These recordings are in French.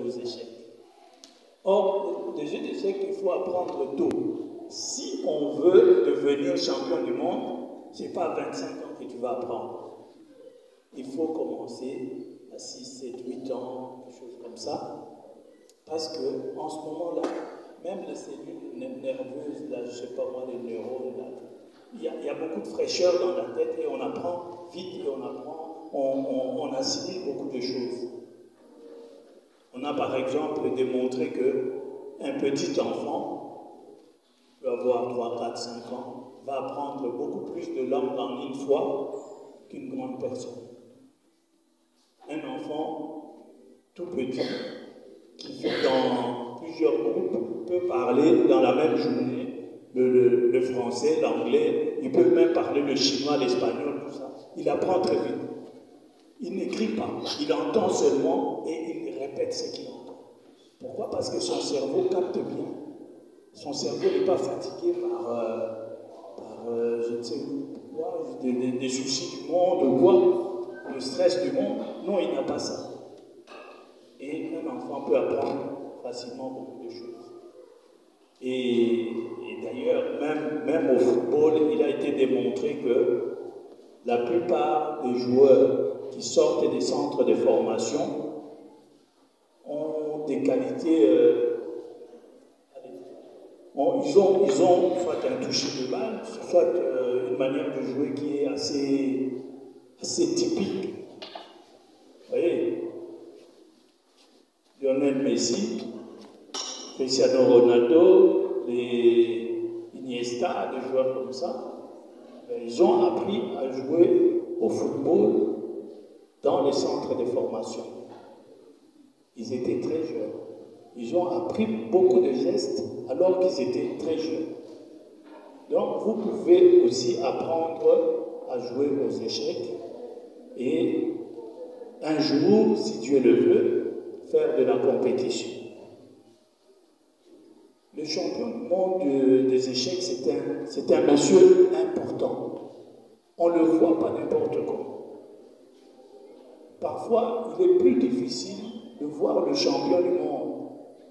aux échecs. Or, les jeux d'échecs, il faut apprendre tôt. Si on veut devenir champion du monde, ce n'est pas à 25 ans que tu vas apprendre. Il faut commencer à 6, 7, 8 ans, quelque chose comme ça. Parce qu'en ce moment-là, même les cellules nerveuses, là, je ne sais pas moi, les neurones, là, il y a beaucoup de fraîcheur dans la tête et on apprend vite et on assimile beaucoup de choses. On a par exemple démontré qu'un petit enfant, peut avoir 3, 4, 5 ans, va apprendre beaucoup plus de langues en une fois qu'une grande personne. Un enfant tout petit qui vit dans plusieurs groupes peut parler dans la même journée le français, l'anglais, il peut même parler le chinois, l'espagnol, tout ça. Il apprend très vite. Il n'écrit pas, il entend seulement et il répète ce qu'il entend. Pourquoi? Parce que son cerveau capte bien. Son cerveau n'est pas fatigué par je ne sais quoi, des soucis du monde, quoi, le stress du monde. Non, il n'a pas ça. Et un enfant peut apprendre facilement beaucoup de choses. Et d'ailleurs, même au football, il a été démontré que la plupart des joueurs qui sortent des centres de formation ont des qualités. Ils ont soit un toucher de balle, soit une manière de jouer qui est assez typique. Vous voyez, Lionel Messi, Cristiano Ronaldo, les Iniesta, des joueurs comme ça, ils ont appris à jouer au football dans les centres de formation. Ils étaient très jeunes. Ils ont appris beaucoup de gestes alors qu'ils étaient très jeunes. Donc, vous pouvez aussi apprendre à jouer aux échecs et un jour, si Dieu le veut, faire de la compétition. Le champion du monde des échecs, c'est un monsieur important. On ne le voit pas n'importe comment. Parfois, il est plus difficile de voir le champion du monde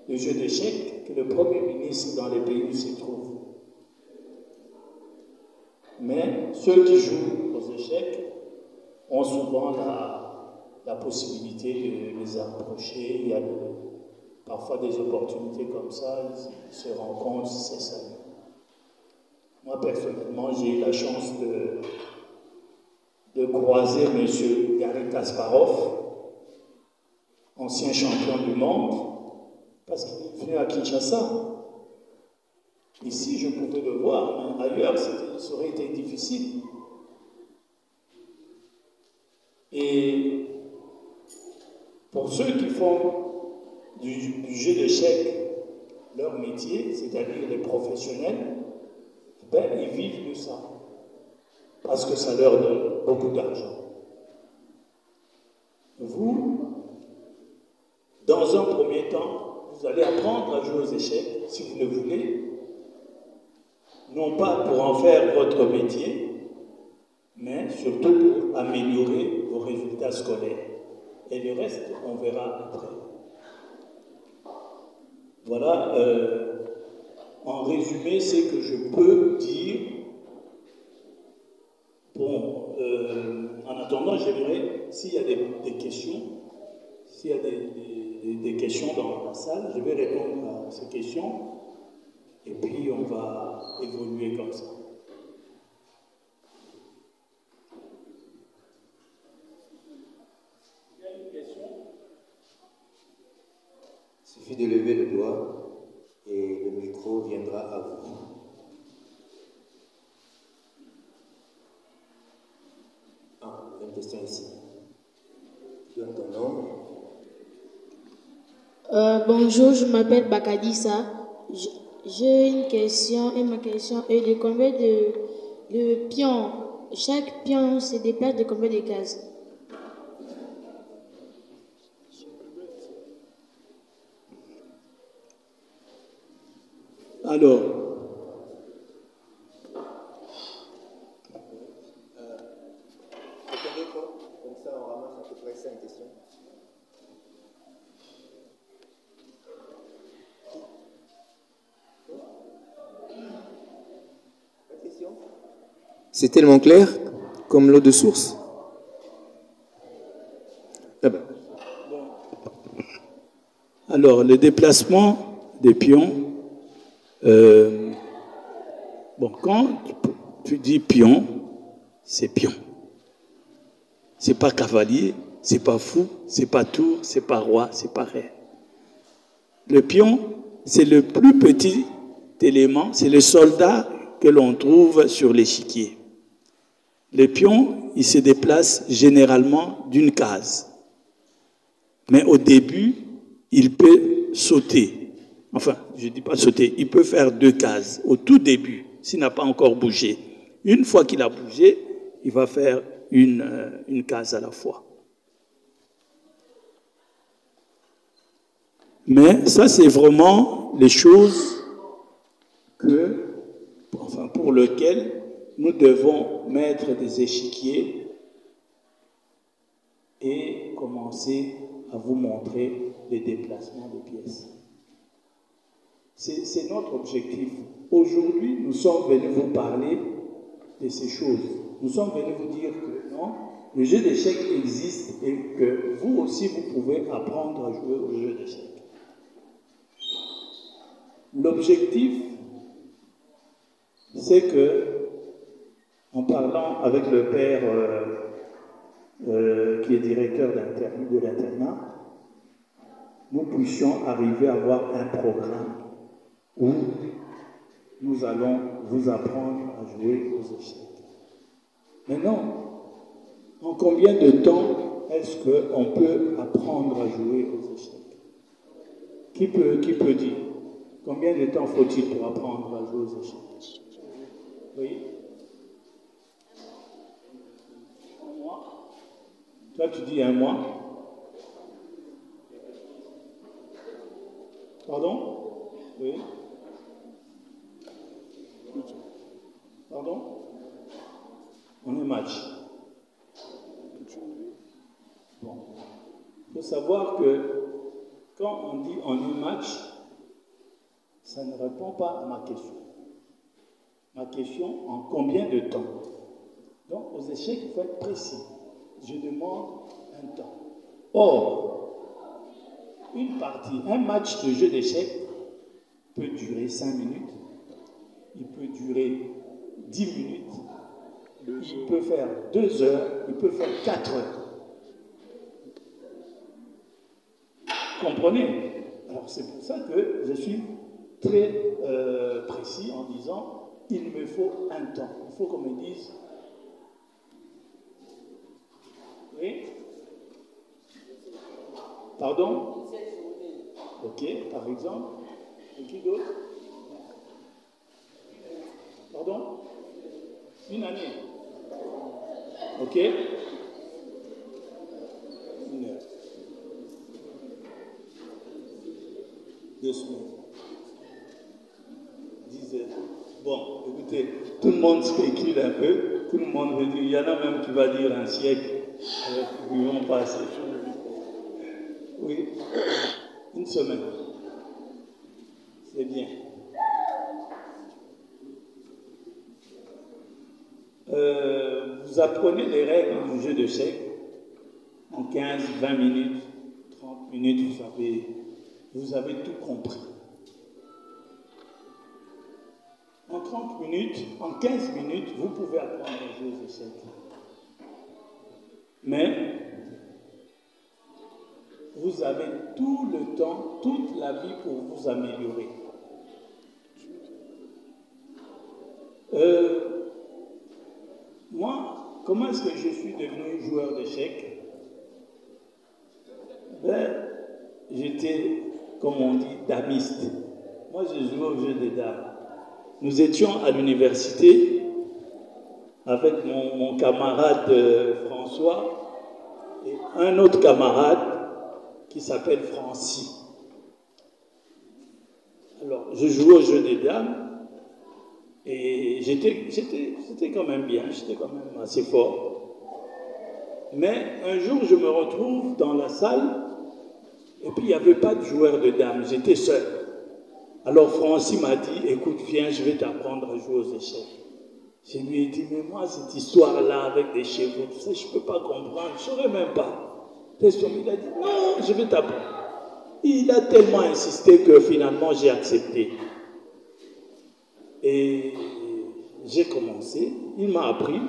de jeux d'échecs que le premier ministre dans les pays où il se trouve. Mais ceux qui jouent aux échecs ont souvent la possibilité de les approcher. Il y a parfois des opportunités comme ça, ils se rencontrent, c'est ça. Moi, personnellement, j'ai eu la chance de croiser M. Garry Kasparov, ancien champion du monde, parce qu'il est venu à Kinshasa. Ici, je pouvais le voir, mais ailleurs, ça aurait été difficile. Et pour ceux qui font du jeu d'échecs leur métier, c'est-à-dire les professionnels, ben, ils vivent de ça. Parce que ça leur donne beaucoup d'argent. Vous, dans un premier temps, vous allez apprendre à jouer aux échecs, si vous le voulez, non pas pour en faire votre métier, mais surtout pour améliorer vos résultats scolaires. Et le reste, on verra après. Voilà, en résumé, c'est que je peux dire. Bon, en attendant, j'aimerais, s'il y a des questions, s'il y a des questions dans la salle, je vais répondre à ces questions et puis on va évoluer comme ça. Il y a une question? Il suffit de lever le doigt et le micro viendra à vous. Une question ici. Tu as ton nom? Bonjour, je m'appelle Bakadissa. J'ai une question et ma question est de combien de pions? Chaque pion se déplace de combien de cases? Alors, comme ça on ramasse à peu près 5 questions. C'est tellement clair, comme l'eau de source. Ah ben. Alors, le déplacement des pions, quand tu dis pion, c'est pion. C'est pas cavalier, c'est pas fou, c'est pas tour, c'est pas roi, c'est pas reine. Le pion, c'est le plus petit élément, c'est le soldat que l'on trouve sur l'échiquier. Le pion, il se déplace généralement d'une case. Mais au début, il peut sauter. Enfin, je ne dis pas sauter, il peut faire 2 cases au tout début, s'il n'a pas encore bougé. Une fois qu'il a bougé, il va faire une case à la fois. Mais ça, c'est vraiment les choses pour lesquelles nous devons mettre des échiquiers et commencer à vous montrer les déplacements des pièces. C'est notre objectif. Aujourd'hui, nous sommes venus vous parler de ces choses. Nous sommes venus vous dire que non, le jeu d'échecs existe et que vous aussi, vous pouvez apprendre à jouer au jeu d'échecs. L'objectif, c'est que, en parlant avec le père qui est directeur de l'internat, nous puissions arriver à avoir un programme où nous allons vous apprendre à jouer aux échecs. Maintenant, en combien de temps est-ce qu'on peut apprendre à jouer aux échecs? Qui peut dire? Combien de temps faut-il pour apprendre à jouer aux échecs? Oui? Un mois? Toi, tu dis un mois? Pardon? Oui? Pardon? On est match. Bon. Il faut savoir que quand on dit on est match, ça ne répond pas à ma question. Ma question, en combien de temps? Donc, aux échecs, il faut être précis. Je demande un temps. Or, une partie, un match de jeu d'échecs peut durer 5 minutes, il peut durer 10 minutes, il peut faire 2 heures, il peut faire 4 heures. Comprenez? Alors, c'est pour ça que je suis très précis en disant il me faut un temps. Il faut qu'on me dise oui. Pardon? Ok, par exemple. Et qui d'autre? Pardon? Une année. Ok? Une heure. 2 semaines. 10 heures. Bon, écoutez, tout le monde spécule un peu, tout le monde veut dire, il y en a même qui va dire un siècle, ils vont passer. Oui, 1 semaine. C'est bien. Vous apprenez les règles du jeu d'échecs en 15, 20 minutes, 30 minutes, vous avez tout compris. En 30 minutes, en 15 minutes, vous pouvez apprendre à jouer aux échecs. Mais vous avez tout le temps, toute la vie pour vous améliorer. Moi, comment est-ce que je suis devenu joueur d'échecs? J'étais, comme on dit, damiste. Moi, je jouais au jeu des dames. Nous étions à l'université avec mon camarade François et un autre camarade qui s'appelle Francis. Alors, je jouais au jeu des dames et j'étais quand même bien, j'étais quand même assez fort. Mais un jour, je me retrouve dans la salle et puis il n'y avait pas de joueur de dames, j'étais seul. Alors Francis m'a dit, écoute, viens, je vais t'apprendre à jouer aux échecs. Je lui ai dit, mais moi, cette histoire-là avec des chevaux, tout ça, je ne peux pas comprendre, je ne saurais même pas. Laisse tomber. Il a dit, non, je vais t'apprendre. Il a tellement insisté que finalement, j'ai accepté. Et j'ai commencé, il m'a appris.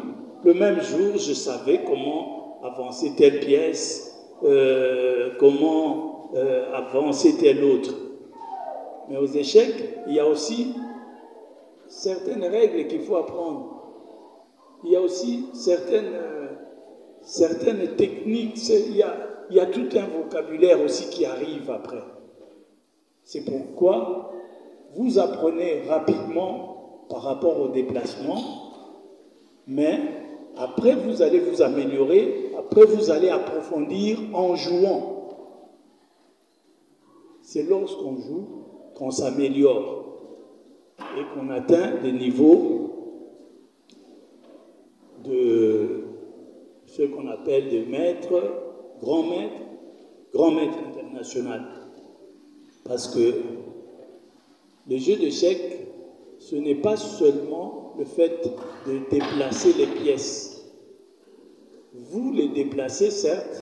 Le même jour, je savais comment avancer telle pièce, comment avancer telle autre. Mais aux échecs, il y a aussi certaines règles qu'il faut apprendre. Il y a aussi certaines techniques. Il y a tout un vocabulaire aussi qui arrive après. C'est pourquoi vous apprenez rapidement par rapport au déplacement, mais après vous allez vous améliorer, après vous allez approfondir en jouant. C'est lorsqu'on joue qu'on s'améliore et qu'on atteint des niveaux de ce qu'on appelle de maître, grand maître international. Parce que le jeu d'échecs, ce n'est pas seulement le fait de déplacer les pièces. Vous les déplacez, certes,